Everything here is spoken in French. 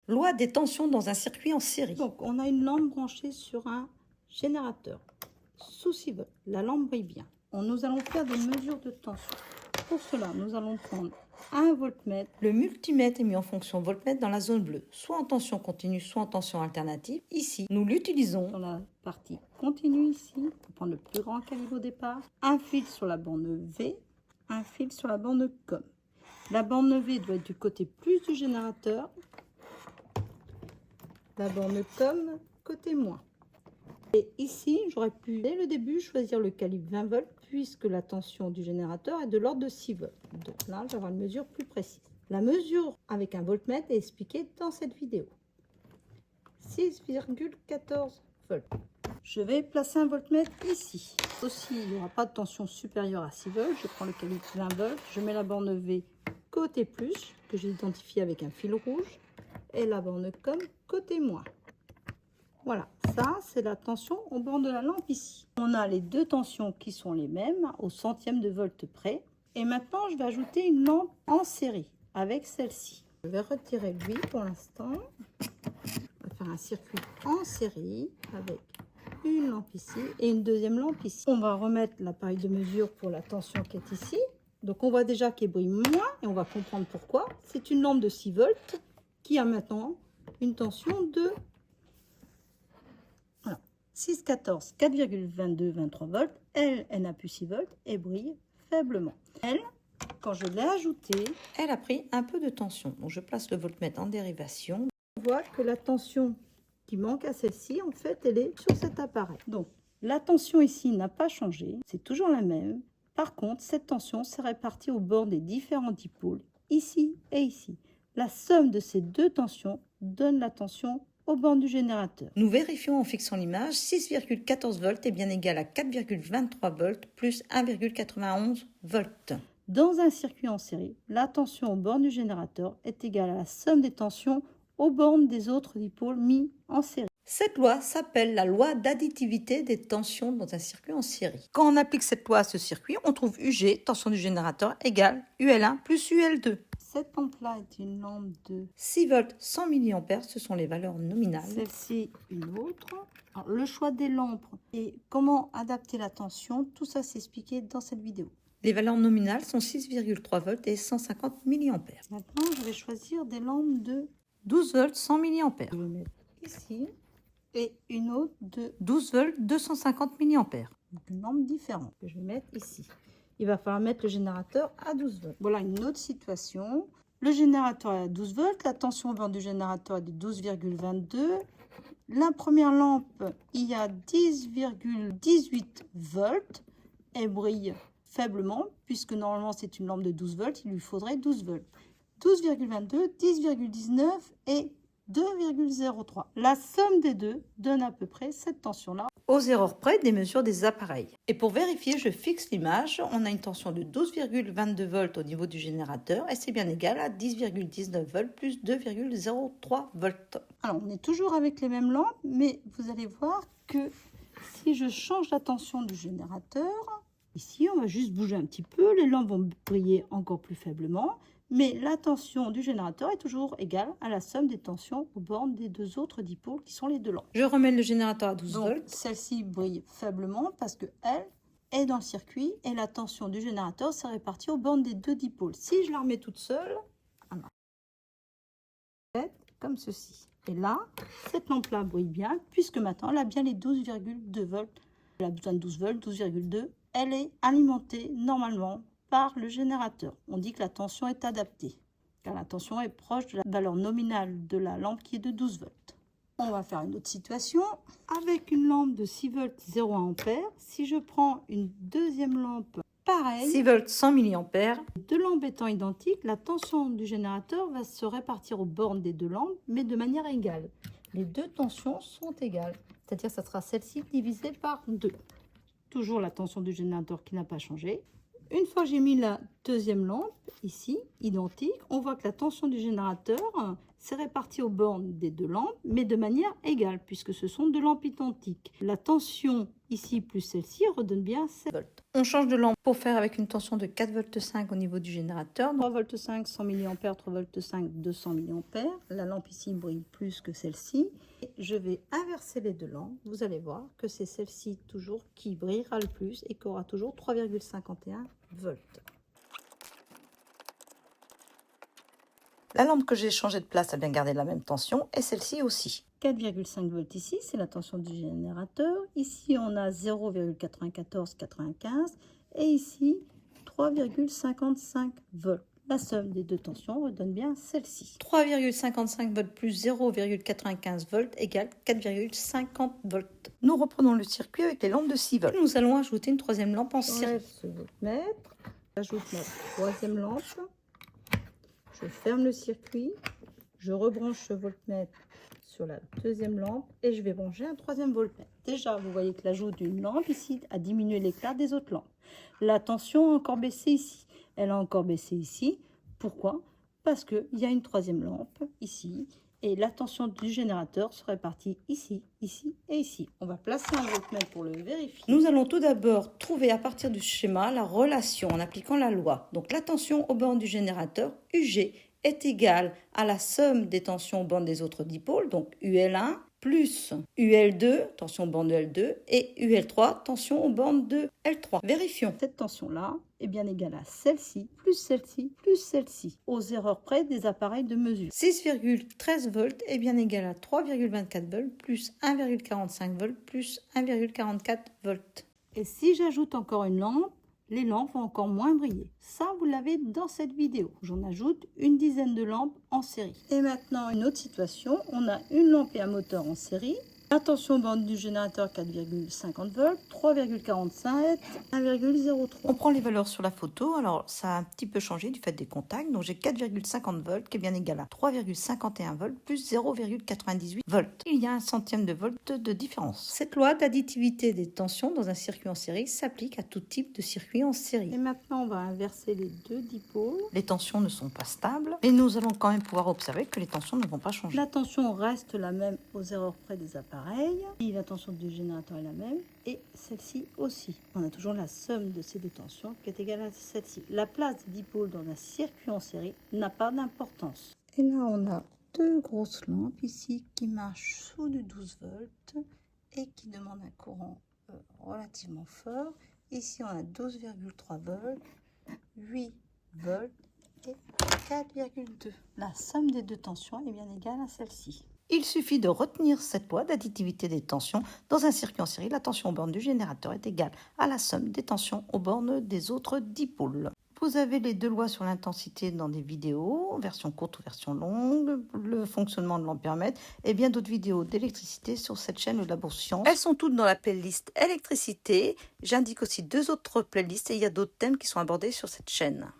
Loi des tensions dans un circuit en série. Donc, on a une lampe branchée sur un générateur sous 6 volts. La lampe brille bien. Nous allons faire des mesures de tension. Pour cela, nous allons prendre un voltmètre. Le multimètre est mis en fonction voltmètre dans la zone bleue, soit en tension continue, soit en tension alternative. Ici, nous l'utilisons Dans la partie continue ici, pour prendre le plus grand calibre au départ. Un fil sur la borne V, un fil sur la borne COM. La borne V doit être du côté plus du générateur. La borne COM, côté moins. Et ici, j'aurais pu, dès le début, choisir le calibre 20 volts, puisque la tension du générateur est de l'ordre de 6 volts. Donc là, j'aurai une mesure plus précise. La mesure avec un voltmètre est expliquée dans cette vidéo. 6,14 volts. Je vais placer un voltmètre ici. Aussi, il n'y aura pas de tension supérieure à 6 volts. Je prends le calibre 20 volts. Je mets la borne V côté plus, que j'ai identifié avec un fil rouge, et la borne COM côté moins. Voilà, ça c'est la tension au bord de la lampe ici. On a les deux tensions qui sont les mêmes au centième de volt près. Et maintenant, je vais ajouter une lampe en série avec celle-ci. Je vais retirer lui pour l'instant. On va faire un circuit en série avec une lampe ici et une deuxième lampe ici. On va remettre l'appareil de mesure pour la tension qui est ici. Donc on voit déjà qu'il brille moins et on va comprendre pourquoi. C'est une lampe de 6 volts qui a maintenant une tension de 6,14, 4,22, 23 volts. Elle n'a plus 6 volts et brille faiblement. Elle, quand je l'ai ajoutée, elle a pris un peu de tension. Donc je place le voltmètre en dérivation. On voit que la tension qui manque à celle-ci, en fait, elle est sur cet appareil. Donc la tension ici n'a pas changé, c'est toujours la même. Par contre, cette tension s'est répartie au bord des différents dipôles, ici et ici. La somme de ces deux tensions donne la tension au borne du générateur. Nous vérifions en fixant l'image. 6,14 volts est bien égal à 4,23 volts plus 1,91 volts. Dans un circuit en série, la tension au borne du générateur est égale à la somme des tensions aux bornes des autres dipôles mis en série. Cette loi s'appelle la loi d'additivité des tensions dans un circuit en série. Quand on applique cette loi à ce circuit, on trouve UG, tension du générateur, égale UL1 plus UL2. Cette lampe-là est une lampe de 6 volts 100 mA, ce sont les valeurs nominales. Celle-ci, une autre. Alors, le choix des lampes et comment adapter la tension, tout ça c'est expliqué dans cette vidéo. Les valeurs nominales sont 6,3 volts et 150 mA. Maintenant, je vais choisir des lampes de 12 volts 100 mA. Je vais mettre ici et une autre de 12 volts 250 mA. une lampe différente que je vais mettre ici. Il va falloir mettre le générateur à 12 volts. Voilà une autre situation. Le générateur est à 12 volts. La tension au bord du générateur est de 12,22. La première lampe, il y a 10,18 volts. Elle brille faiblement, puisque normalement c'est une lampe de 12 volts. Il lui faudrait 12 volts. 12,22, 10,19 et 2,03. La somme des deux donne à peu près cette tension-là. Aux erreurs près des mesures des appareils. Et pour vérifier, je fixe l'image. On a une tension de 12,22 volts au niveau du générateur et c'est bien égal à 10,19 volts plus 2,03 volts. Alors, on est toujours avec les mêmes lampes, mais vous allez voir que si je change la tension du générateur, ici, on va juste bouger un petit peu. Les lampes vont briller encore plus faiblement. Mais la tension du générateur est toujours égale à la somme des tensions aux bornes des deux autres dipôles qui sont les deux lampes. Je remets le générateur à 12 Donc, volts. celle-ci brille faiblement parce qu'elle est dans le circuit et la tension du générateur s'est répartie aux bornes des deux dipôles. Si je la remets toute seule, comme ceci. Et là, cette lampe-là brille bien puisque maintenant elle a bien les 12,2 volts. Elle a besoin de 12 volts, 12,2. Elle est alimentée normalement par le générateur. On dit que la tension est adaptée, car la tension est proche de la valeur nominale de la lampe qui est de 12 volts. On va faire une autre situation avec une lampe de 6 volts 0,1 ampère. Si je prends une deuxième lampe pareille, 6 volts 100 mA. deux lampes étant identiques, la tension du générateur va se répartir aux bornes des deux lampes, mais de manière égale. Les deux tensions sont égales, c'est-à-dire que ça sera celle-ci divisée par 2. Toujours la tension du générateur qui n'a pas changé. Une fois que j'ai mis la deuxième lampe, ici, identique, on voit que la tension du générateur s'est répartie aux bornes des deux lampes, mais de manière égale, puisque ce sont deux lampes identiques. La tension ici plus celle-ci redonne bien 7 volts. On change de lampe pour faire avec une tension de 4,5 V au niveau du générateur. 3,5 V 100 mA, 3,5 V 200 mA. La lampe ici brille plus que celle-ci. Je vais inverser les deux lampes. Vous allez voir que c'est celle-ci toujours qui brillera le plus et qui aura toujours 3,51 volts. La lampe que j'ai changé de place a bien gardé la même tension et celle-ci aussi. 4,5 volts ici, c'est la tension du générateur. Ici, on a 0,9495 et ici 3,55 volts. La somme des deux tensions redonne bien celle-ci. 3,55 volts plus 0,95 volts égale 4,50 volts. Nous reprenons le circuit avec les lampes de 6 volts. Nous allons ajouter une troisième lampe en série. J'enlève ce voltmètre, j'ajoute ma troisième lampe, je ferme le circuit, je rebranche ce voltmètre sur la deuxième lampe et je vais brancher un troisième voltmètre. Déjà, vous voyez que l'ajout d'une lampe ici a diminué l'éclat des autres lampes. La tension a encore baissé ici. Elle a encore baissé ici. Pourquoi? Parce qu'il y a une troisième lampe ici et la tension du générateur se répartit ici, ici et ici. On va placer un voltmètre pour le vérifier. Nous allons tout d'abord trouver à partir du schéma la relation en appliquant la loi. Donc la tension aux bornes du générateur UG est égale à la somme des tensions aux bornes des autres dipôles, donc UL1 plus UL2, tension aux bornes de L2, et UL3, tension aux bornes de L3. Vérifions. Cette tension-là est bien égale à celle-ci, plus celle-ci, plus celle-ci, aux erreurs près des appareils de mesure. 6,13 volts est bien égal à 3,24 volts plus 1,45 volts plus 1,44 volts. Et si j'ajoute encore une lampe, les lampes vont encore moins briller. Ça, vous l'avez dans cette vidéo. J'en ajoute une dizaine de lampes en série. Et maintenant, une autre situation. On a une lampe et un moteur en série. La tension bande du générateur 4,50 volts, 3,47, 1,03. On prend les valeurs sur la photo. Alors, ça a un petit peu changé du fait des contacts. Donc, j'ai 4,50 volts qui est bien égal à 3,51 volts plus 0,98 volts. Il y a un centième de volt de différence. Cette loi d'additivité des tensions dans un circuit en série s'applique à tout type de circuit en série. Et maintenant, on va inverser les deux dipôles. Les tensions ne sont pas stables, mais nous allons quand même pouvoir observer que les tensions ne vont pas changer. La tension reste la même aux erreurs près des appareils. Et la tension du générateur est la même et celle-ci aussi. On a toujours la somme de ces deux tensions qui est égale à celle-ci. La place des dipôles dans un circuit en série n'a pas d'importance. Et là, on a deux grosses lampes ici qui marchent sous du 12 volts et qui demandent un courant relativement fort. Ici, on a 12,3 volts, 8 volts et 4,2. La somme des deux tensions est bien égale à celle-ci. Il suffit de retenir cette loi d'additivité des tensions. Dans un circuit en série, la tension aux bornes du générateur est égale à la somme des tensions aux bornes des autres dipôles. Vous avez les deux lois sur l'intensité dans des vidéos, version courte ou version longue, le fonctionnement de l'ampèremètre et bien d'autres vidéos d'électricité sur cette chaîne Labo Science. Elles sont toutes dans la playlist électricité. J'indique aussi deux autres playlists et il y a d'autres thèmes qui sont abordés sur cette chaîne.